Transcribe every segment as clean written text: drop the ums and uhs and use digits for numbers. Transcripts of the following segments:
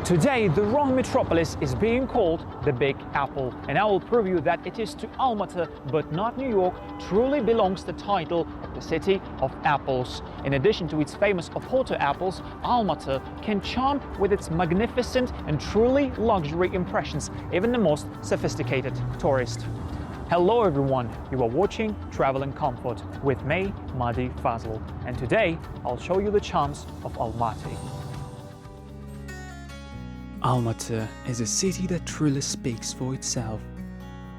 Today, the Roman metropolis is being called the Big Apple, and I will prove you that it is to Almaty, but not New York, truly belongs the title of the city of apples. In addition to its famous Oporto apples, Almaty can charm with its magnificent and truly luxury impressions, even the most sophisticated tourist. Hello everyone, you are watching Travel in Comfort with me, Madi Fazl, and today I'll show you the charms of Almaty. Almaty is a city that truly speaks for itself.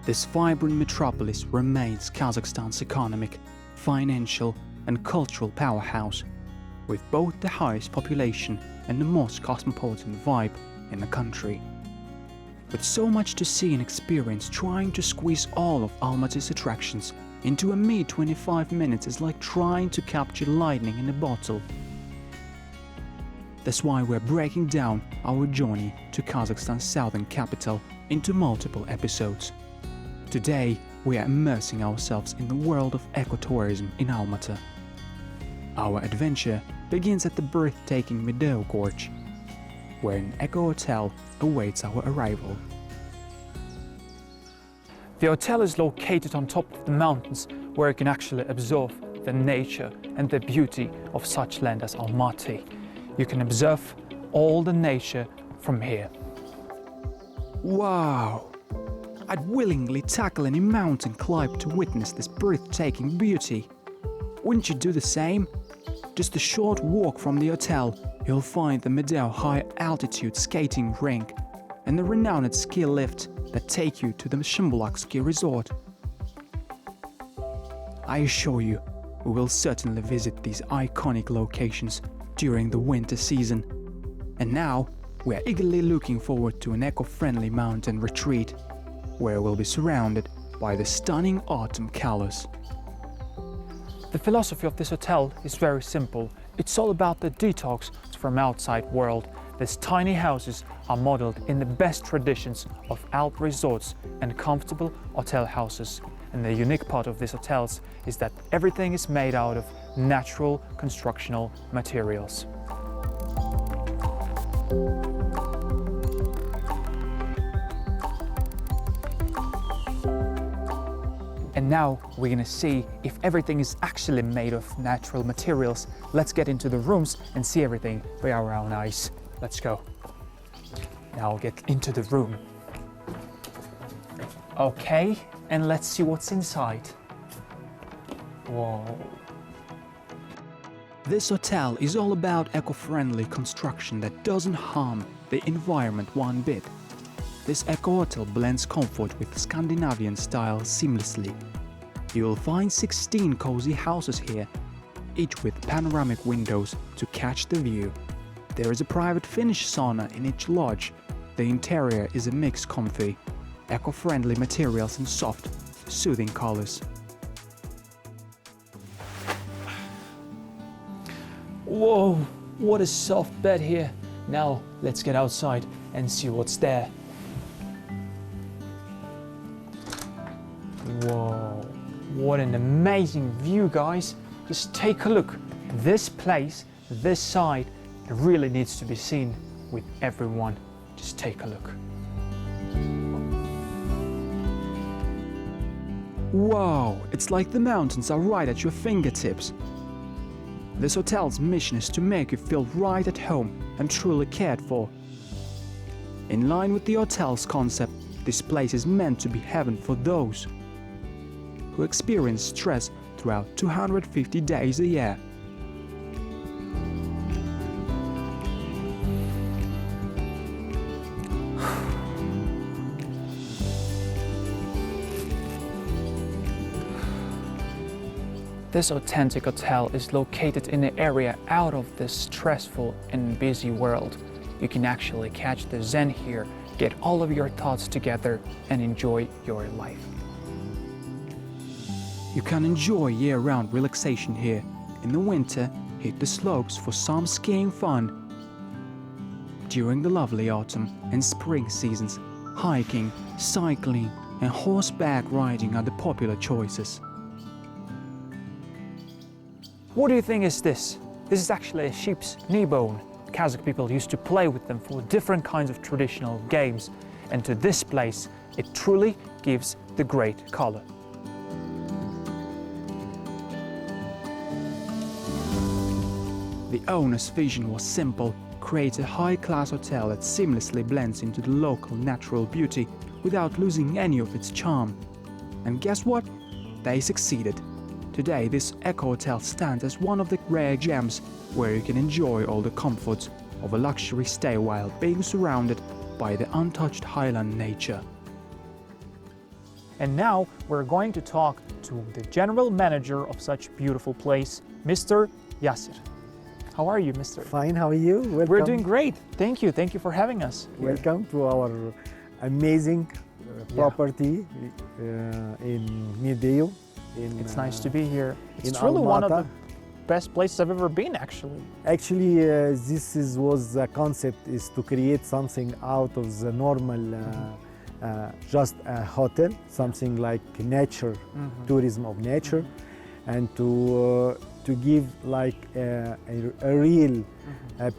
This vibrant metropolis remains Kazakhstan's economic, financial and cultural powerhouse, with both the highest population and the most cosmopolitan vibe in the country. With so much to see and experience, trying to squeeze all of Almaty's attractions into a mere 25 minutes is like trying to capture lightning in a bottle. That's why we're breaking down our journey to Kazakhstan's southern capital into multiple episodes. Today, we are immersing ourselves in the world of ecotourism in Almaty. Our adventure begins at the breathtaking Meadow Gorge, where an eco-hotel awaits our arrival. The hotel is located on top of the mountains, where you can actually observe the nature and the beauty of such land as Almaty. You can observe all the nature from here. Wow! I'd willingly tackle any mountain climb to witness this breathtaking beauty. Wouldn't you do the same? Just a short walk from the hotel, you'll find the Meadow High Altitude Skating Rink and the renowned ski lift that take you to the Shimbolak Ski Resort. I assure you, we will certainly visit these iconic locations during the winter season. And now, we are eagerly looking forward to an eco-friendly mountain retreat, where we'll be surrounded by the stunning autumn colors. The philosophy of this hotel is very simple. It's all about the detox from outside world. These tiny houses are modeled in the best traditions of Alp resorts and comfortable hotel houses. And the unique part of these hotels is that everything is made out of natural constructional materials. And now we're gonna see if everything is actually made of natural materials. Let's get into the rooms and see everything by our own eyes. Let's go. Now I'll get into the room. Okay, and let's see what's inside. Whoa. This hotel is all about eco-friendly construction that doesn't harm the environment one bit. This eco-hotel blends comfort with Scandinavian style seamlessly. You will find 16 cozy houses here, each with panoramic windows to catch the view. There is a private Finnish sauna in each lodge. The interior is a mixed comfy, eco-friendly materials and soft, soothing colors. Whoa, what a soft bed here. Now let's get outside and see what's there. Whoa, what an amazing view, guys. Just take a look. This place, this side, it really needs to be seen with everyone. Just take a look. Wow, it's like the mountains are right at your fingertips. This hotel's mission is to make you feel right at home and truly cared for. In line with the hotel's concept, this place is meant to be heaven for those who experience stress throughout 250 days a year. This authentic hotel is located in an area out of this stressful and busy world. You can actually catch the zen here, get all of your thoughts together and enjoy your life. You can enjoy year-round relaxation here. In the winter, hit the slopes for some skiing fun. During the lovely autumn and spring seasons, hiking, cycling and horseback riding are the popular choices. What do you think is this? This is actually a sheep's knee bone. Kazakh people used to play with them for different kinds of traditional games. And to this place, it truly gives the great color. The owner's vision was simple: create a high-class hotel that seamlessly blends into the local natural beauty without losing any of its charm. And guess what? They succeeded. Today, this eco-hotel stands as one of the rare gems where you can enjoy all the comforts of a luxury stay while being surrounded by the untouched highland nature. And now we're going to talk to the general manager of such beautiful place, Mr. Yessik. How are you, Mr.? Fine, how are you? Welcome. We're doing great. Thank you. Thank you for having us. Welcome to our amazing property in Mideo. It's nice to be here. It's in truly one of the Almaty. best places I've ever been, actually. Actually, was the concept is to create something out of the normal, just a hotel, something like nature, tourism of nature, and to give like a real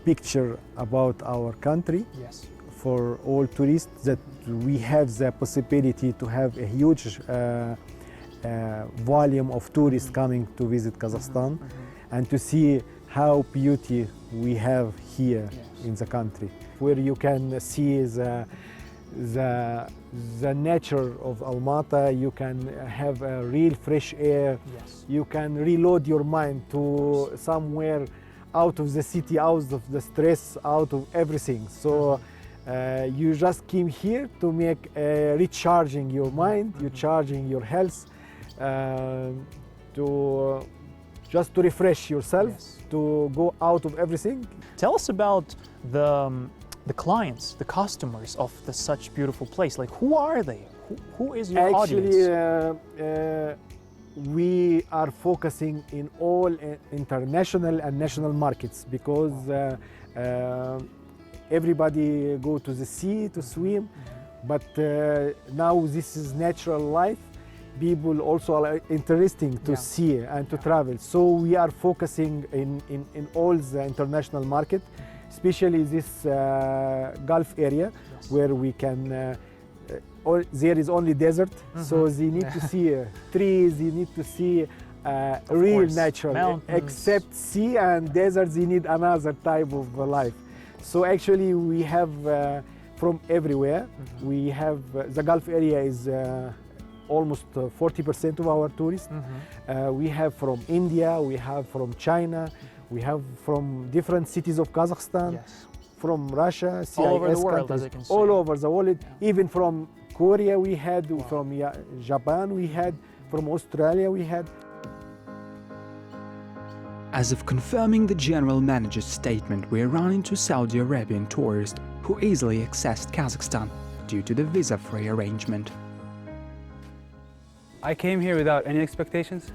picture about our country. Yes. For all tourists, that we have the possibility to have a huge volume of tourists coming to visit Kazakhstan and to see how beauty we have here in the country, where you can see the nature of Almaty. You can have a real fresh air. Yes. You can reload your mind to somewhere out of the city, out of the stress, out of everything. So you just came here to make recharging your mind, you charging your health, just to refresh yourself, to go out of everything. Tell us about the clients, the customers of such beautiful place. Like, who are they? Who is your audience? Actually, we are focusing in all international and national markets because everybody go to the sea to swim, but now this is natural life. People also are interesting to see and to travel. So we are focusing in all the international market, especially this Gulf area where we can, there is only desert. So they need to see trees, they need to see real nature. Mountains. Except sea and desert, they need another type of life. So actually we have from everywhere. We have, the Gulf area is almost 40% of our tourists. We have from India, we have from China, we have from different cities of Kazakhstan, from Russia, CIS all over the world, countries, as you can see. all over the world. Even from Korea we had, from Japan we had, from Australia we had. As of confirming the general manager's statement, we run into Saudi Arabian tourists who easily accessed Kazakhstan due to the visa-free arrangement. I came here without any expectations.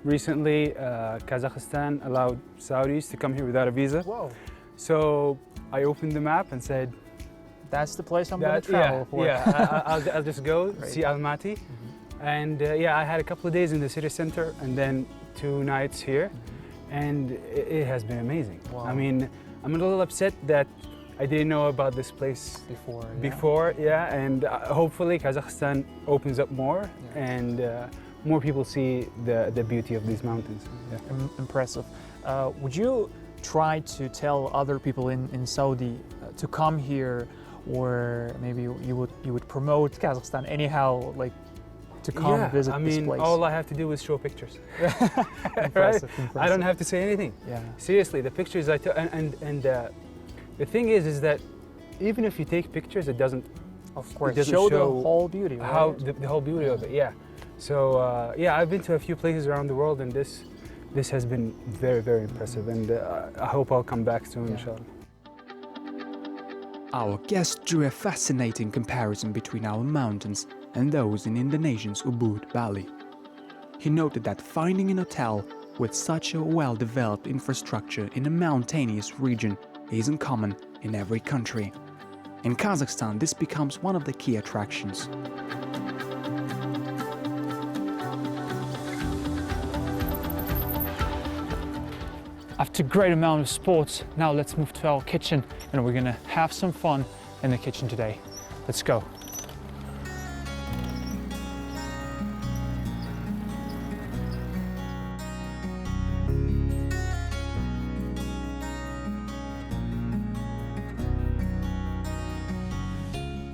Recently, Kazakhstan allowed Saudis to come here without a visa. Whoa. So I opened the map and said, That's the place I'm going to travel for. I'll just go see Almaty. And I had a couple of days in the city center and then 2 nights here. And it has been amazing. Wow. I mean, I'm a little upset that I didn't know about this place before, and hopefully Kazakhstan opens up more and more people see the beauty of these mountains. Impressive. Would you try to tell other people in Saudi to come here, or maybe you would promote Kazakhstan anyhow, like to come visit this place? All I have to do is show pictures. Impressive. I don't have to say anything. Seriously, the pictures I took, and the thing is that even if you take pictures, it doesn't, of course, it doesn't show the whole beauty. Right? How the whole beauty of it. So I've been to a few places around the world, and this has been very, very impressive, and I hope I'll come back soon, inshallah. Our guest drew a fascinating comparison between our mountains and those in Indonesia's Ubud Valley. He noted that finding an hotel with such a well-developed infrastructure in a mountainous region isn't common in every country. In Kazakhstan, this becomes one of the key attractions. After a great amount of sports, now let's move to our kitchen and we're gonna have some fun in the kitchen today. Let's go.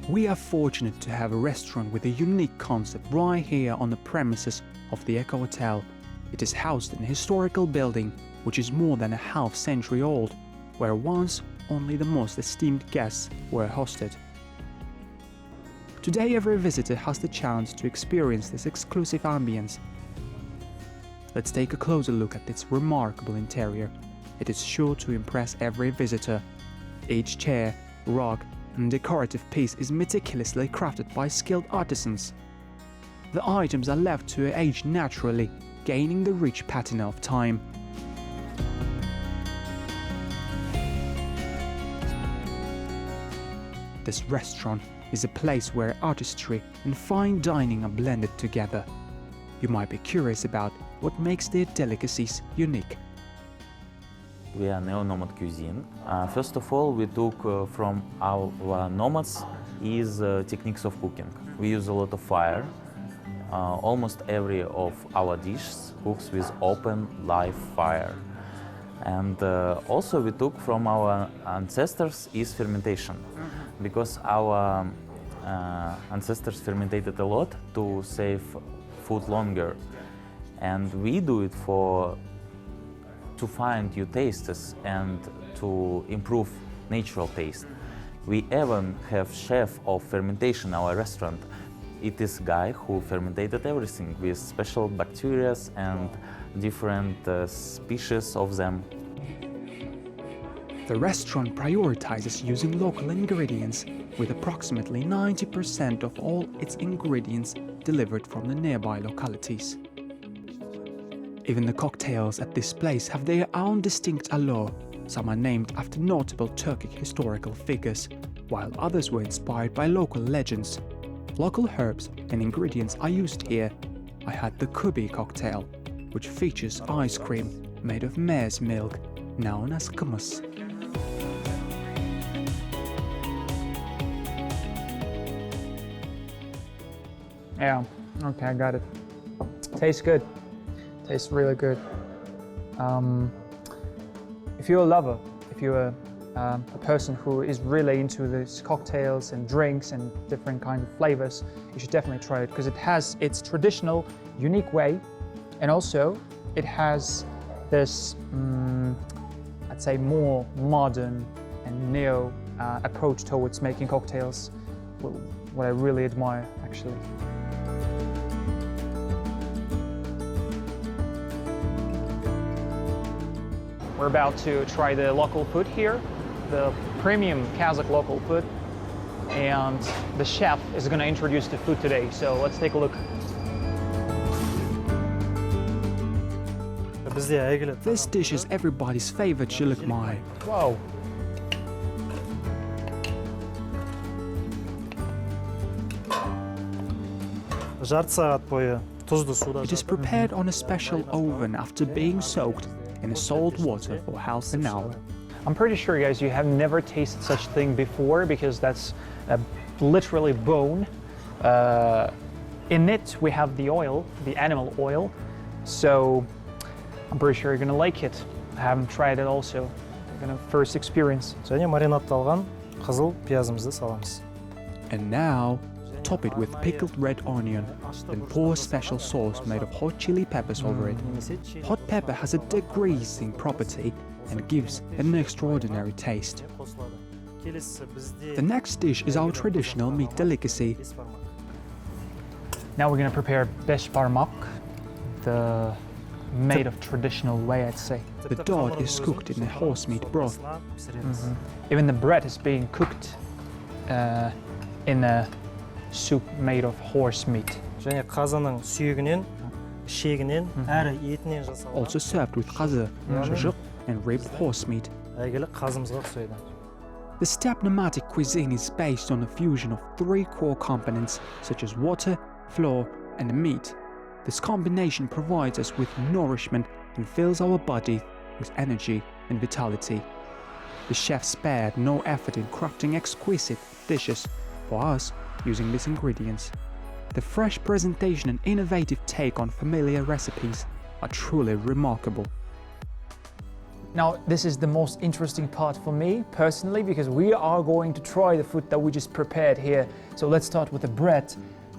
We are fortunate to have a restaurant with a unique concept right here on the premises of the Eco Hotel. It is housed in a historical building which is more than a half-century old, where once only the most esteemed guests were hosted. Today every visitor has the chance to experience this exclusive ambience. Let's take a closer look at its remarkable interior. It is sure to impress every visitor. Each chair, rug, and decorative piece is meticulously crafted by skilled artisans. The items are left to age naturally, gaining the rich patina of time. This restaurant is a place where artistry and fine dining are blended together. You might be curious about what makes their delicacies unique. We are Nomad cuisine. First of all, we took from our nomads is techniques of cooking. We use a lot of fire. Almost every of our dishes cooks with open live fire. And also we took from our ancestors is fermentation, because our ancestors fermented a lot to save food longer. And we do it to find new tastes and to improve natural taste. We even have chef of fermentation in our restaurant. It is guy who fermented everything with special bacteria and different species of them. The restaurant prioritizes using local ingredients, with approximately 90% of all its ingredients delivered from the nearby localities. Even the cocktails at this place have their own distinct allure. Some are named after notable Turkic historical figures, while others were inspired by local legends. Local herbs and ingredients are used here. I had the Kubi cocktail, which features ice cream made of mare's milk, known as kummus. Yeah, okay, I got it. Tastes good. Tastes really good. If you're a lover, if you're a person who is really into these cocktails and drinks and different kind of flavors, you should definitely try it, because it has its traditional, unique way, and also it has this, I'd say, more modern and neo approach towards making cocktails, what I really admire, actually. We're about to try the local food here, the premium Kazakh local food, and the chef is going to introduce the food today, so let's take a look. This dish is everybody's favorite jilikmai. Whoa! It is prepared on a special oven after being soaked in salt water for half an hour. I'm pretty sure, guys, you have never tasted such thing before, because that's literally bone. In it, we have the oil, the animal oil, so I'm pretty sure you're gonna like it. I haven't tried it also. You're gonna first experience. And now, top it with pickled red onion, then pour a special sauce made of hot chili peppers over it. Hot pepper has a degreasing property and gives an extraordinary taste. The next dish is our traditional meat delicacy. Now we're gonna prepare besh parmak, the made of traditional way, I'd say. The dot is cooked in a horse meat broth. Even the bread is being cooked in a soup made of horse meat. Also served with qaza, shazhuk, and ribbed horse meat. The steppe nomadic cuisine is based on a fusion of 3 core components such as water, flour, and meat. This combination provides us with nourishment and fills our body with energy and vitality. The chef spared no effort in crafting exquisite dishes for us using these ingredients. The fresh presentation and innovative take on familiar recipes are truly remarkable. Now, this is the most interesting part for me personally, because we are going to try the food that we just prepared here. So let's start with the bread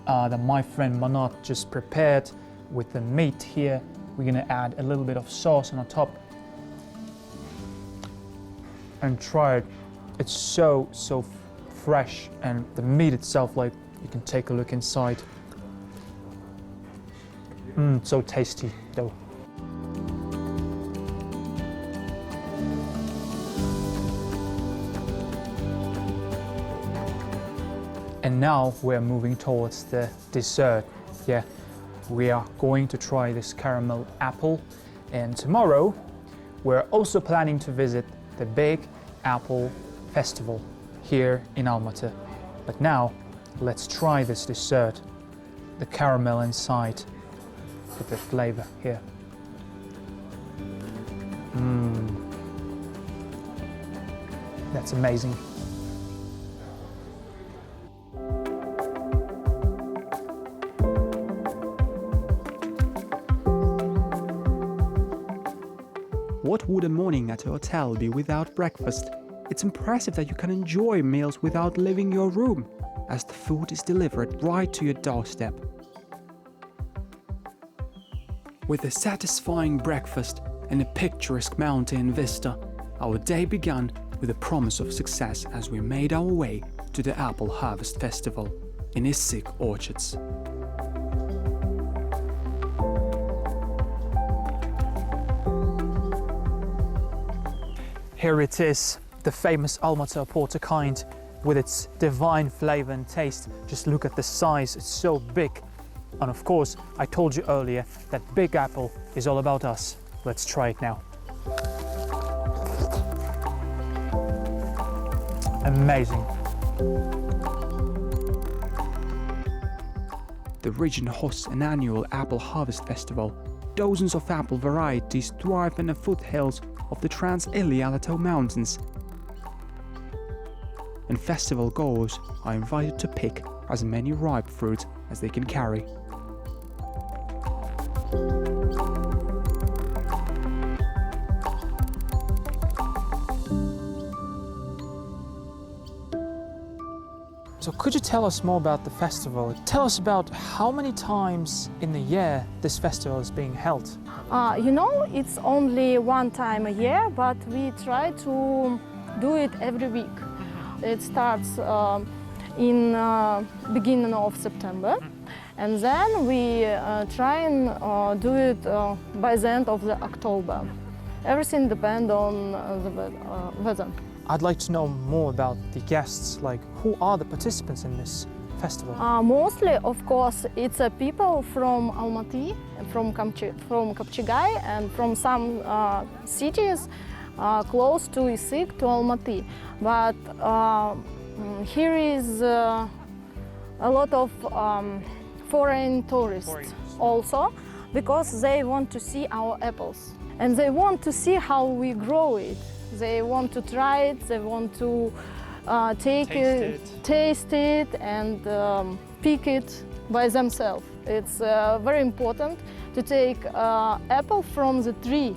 that my friend Manat just prepared with the meat here. We're gonna add a little bit of sauce on the top and try it. It's so fresh, and the meat itself, like, you can take a look inside. So tasty though. And now we're moving towards the dessert. Yeah, we are going to try this caramel apple, and tomorrow we're also planning to visit the Big Apple Festival here in Almaty. But now let's try this dessert, the caramel inside with the flavor here. That's amazing. What would a morning at a hotel be without breakfast? It's impressive that you can enjoy meals without leaving your room, as the food is delivered right to your doorstep. With a satisfying breakfast and a picturesque mountain vista, our day began with a promise of success as we made our way to the Apple Harvest Festival in Issyk orchards. Here it is, the famous Almaty Porter kind, with its divine flavor and taste. Just look at the size, it's so big. And of course, I told you earlier that Big Apple is all about us. Let's try it now. Amazing. The region hosts an annual Apple Harvest Festival. Dozens of apple varieties thrive in the foothills of the Trans-Ili Alatau mountains, and festival goers are invited to pick as many ripe fruit as they can carry. So could you tell us more about the festival? Tell us about how many times in the year this festival is being held. It's only one time a year, but we try to do it every week. It starts in beginning of September, and then we try and do it by the end of the October. Everything depends on the weather. I'd like to know more about the guests, like who are the participants in this festival? Mostly, of course, it's people from Almaty, from Kapchigai, and from some cities close to Issyk, to Almaty. But here is a lot of foreign tourists also, because they want to see our apples. And they want to see how we grow it. They want to try it, they want to taste it and pick it by themselves. It's very important to take apple from the tree,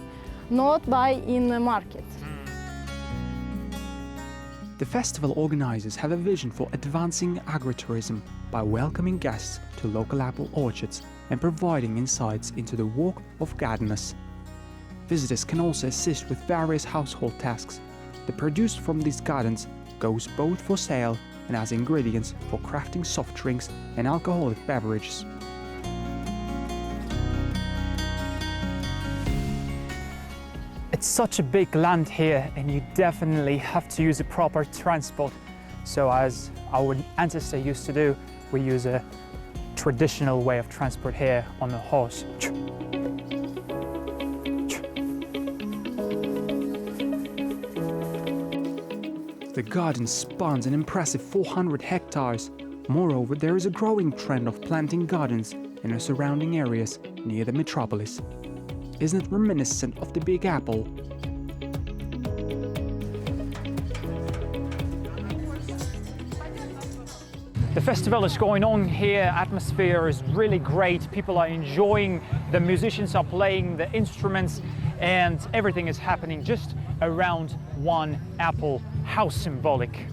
not buy in the market. The festival organizers have a vision for advancing agritourism by welcoming guests to local apple orchards and providing insights into the work of gardeners. Visitors can also assist with various household tasks. The produce from these gardens goes both for sale and as ingredients for crafting soft drinks and alcoholic beverages. It's such a big land here, and you definitely have to use a proper transport. So as our ancestors used to do, we use a traditional way of transport here on a horse. The garden spans an impressive 400 hectares. Moreover, there is a growing trend of planting gardens in the surrounding areas near the metropolis. isn't it reminiscent of the Big Apple? The festival is going on here, atmosphere is really great, people are enjoying, the musicians are playing the instruments and everything is happening just around one apple. How symbolic.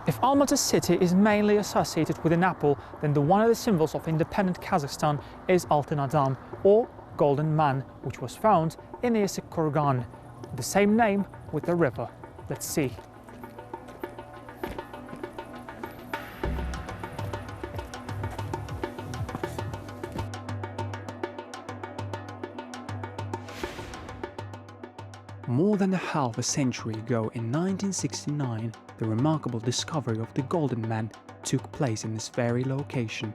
If Almaty city is mainly associated with an apple, then one of the symbols of independent Kazakhstan is Altyn Adam, or Golden Man, which was found in the Yessik kurgan, the same name with the river. Let's see. More than half a century ago, in 1969, the remarkable discovery of the Golden Man took place in this very location.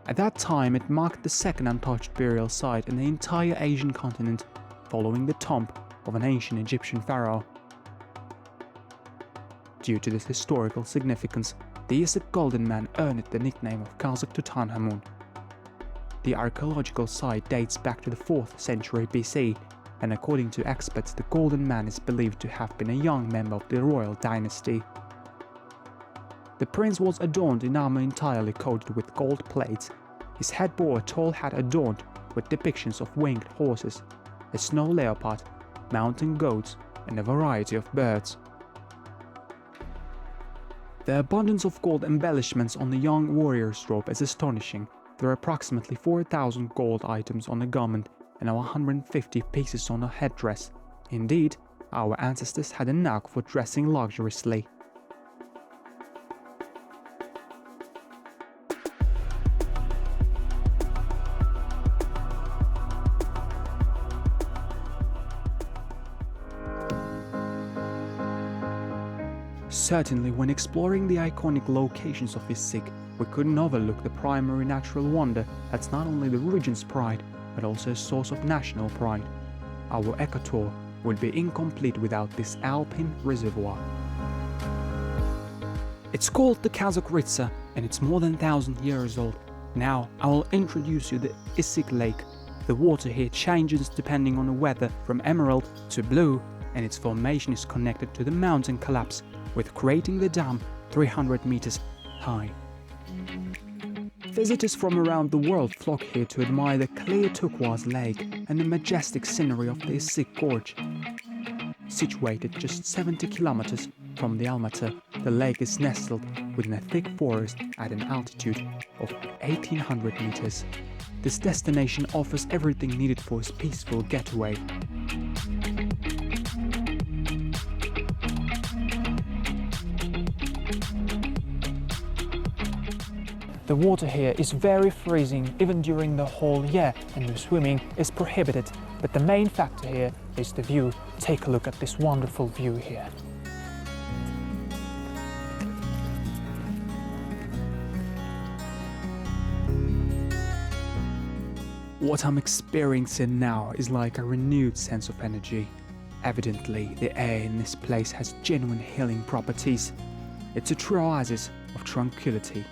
At that time, it marked the second untouched burial site in the entire Asian continent, following the tomb of an ancient Egyptian pharaoh. Due to this historical significance, the Yessik Golden Man earned the nickname of Kazakh Tutankhamun. The archaeological site dates back to the 4th century BC, and according to experts, the Golden Man is believed to have been a young member of the royal dynasty. The prince was adorned in armor entirely coated with gold plates. His head bore a tall hat adorned with depictions of winged horses, a snow leopard, mountain goats, and a variety of birds. The abundance of gold embellishments on the young warrior's robe is astonishing. There are approximately 4,000 gold items on the garment and 150 pieces on a headdress. Indeed, our ancestors had a knack for dressing luxuriously. Certainly, when exploring the iconic locations of Issyk, we couldn't overlook the primary natural wonder that's not only the region's pride, but also a source of national pride. Our eco-tour would be incomplete without this alpine reservoir. It's called the Kazakh Ritsa, and it's more than 1,000 years old. Now I will introduce you to the Issyk Lake. The water here changes depending on the weather from emerald to blue, and its formation is connected to the mountain collapse, with creating the dam 300 meters high. Visitors from around the world flock here to admire the clear turquoise lake and the majestic scenery of the Issyk Gorge. Situated just 70 kilometers from the Almaty, the lake is nestled within a thick forest at an altitude of 1,800 meters. This destination offers everything needed for a peaceful getaway. The water here is very freezing even during the whole year, and the swimming is prohibited. But the main factor here is the view. Take a look at this wonderful view here. What I'm experiencing now is like a renewed sense of energy. Evidently, the air in this place has genuine healing properties. It's a true oasis of tranquility.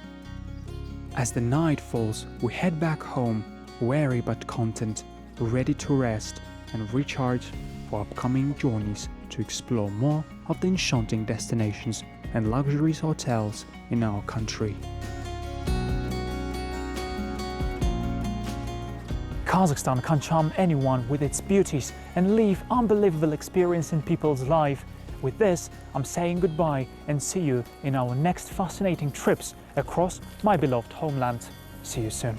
As the night falls, we head back home, weary but content, ready to rest and recharge for upcoming journeys to explore more of the enchanting destinations and luxurious hotels in our country. Kazakhstan can charm anyone with its beauties and leave unbelievable experience in people's life. With this, I'm saying goodbye and see you in our next fascinating trips across my beloved homeland. See you soon.